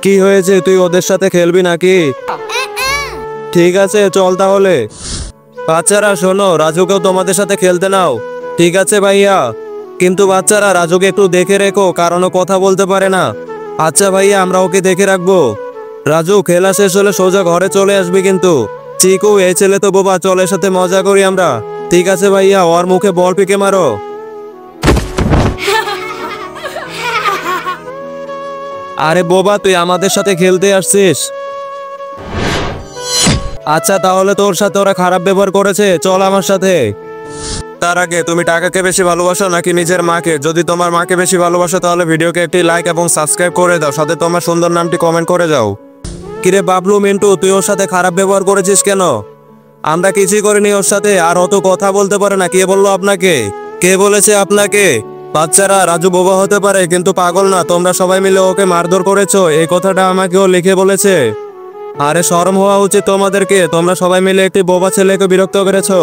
কি হয়েছে, তুই ওদের সাথে খেলবি নাকি? ঠিক আছে চল তাহলে। বাচ্চারা শোনো, রাজুকেও তোমাদের সাথে খেলতে নাও। ঠিক আছে ভাইয়া, কিন্তু বাচ্চারা রাজুকে একটু দেখে রেখো, কারণ ও কথা বলতে পারে না। আচ্ছা ভাইয়া, আমরা ওকে দেখে রাখবো। রাজু, খেলা শেষ হলে সোজা ঘরে চলে আসবি কিন্তু। চিকু, এই ছেলে তো বোবা, চলের সাথে মজা করি আমরা। ঠিক আছে ভাইয়া, ওর মুখে বল পিকে মারো। আরে বোবা, তুই আমাদের সাথে খেলতে আসছিস? আচ্ছা তাহলে তোর সাথে ওরা খারাপ ব্যবহার করেছে, চল আমার সাথে। তার আগে তুমি টাকাকে বেশি ভালোবাসো নাকি নিজের মাকে? যদি তোমার মাকে বেশি ভালোবাসো তাহলে ভিডিওকে একটি লাইক এবং সাবস্ক্রাইব করে দাও, সাথে তোমার সুন্দর নামটি কমেন্ট করে যাও। কিরে বাবলু, মিন্টু, তুই ওর সাথে খারাপ ব্যবহার করেছিস কেন? আমরা কিছুই করিনি ওর সাথে। আর অত কথা বলতে পারে না, কে বললো আপনাকে? কে বলেছে আপনাকে? বাচ্চারা, রাজু বোবা হতে পারে কিন্তু পাগল না। তোমরা সবাই মিলে ওকে মারধর করেছো, এই কথাটা আমাকেও লিখে বলেছে। আরে শরম হওয়া উচিত তোমাদেরকে, তোমরা সবাই মিলে একটি বোবা ছেলেকে বিরক্ত করেছো।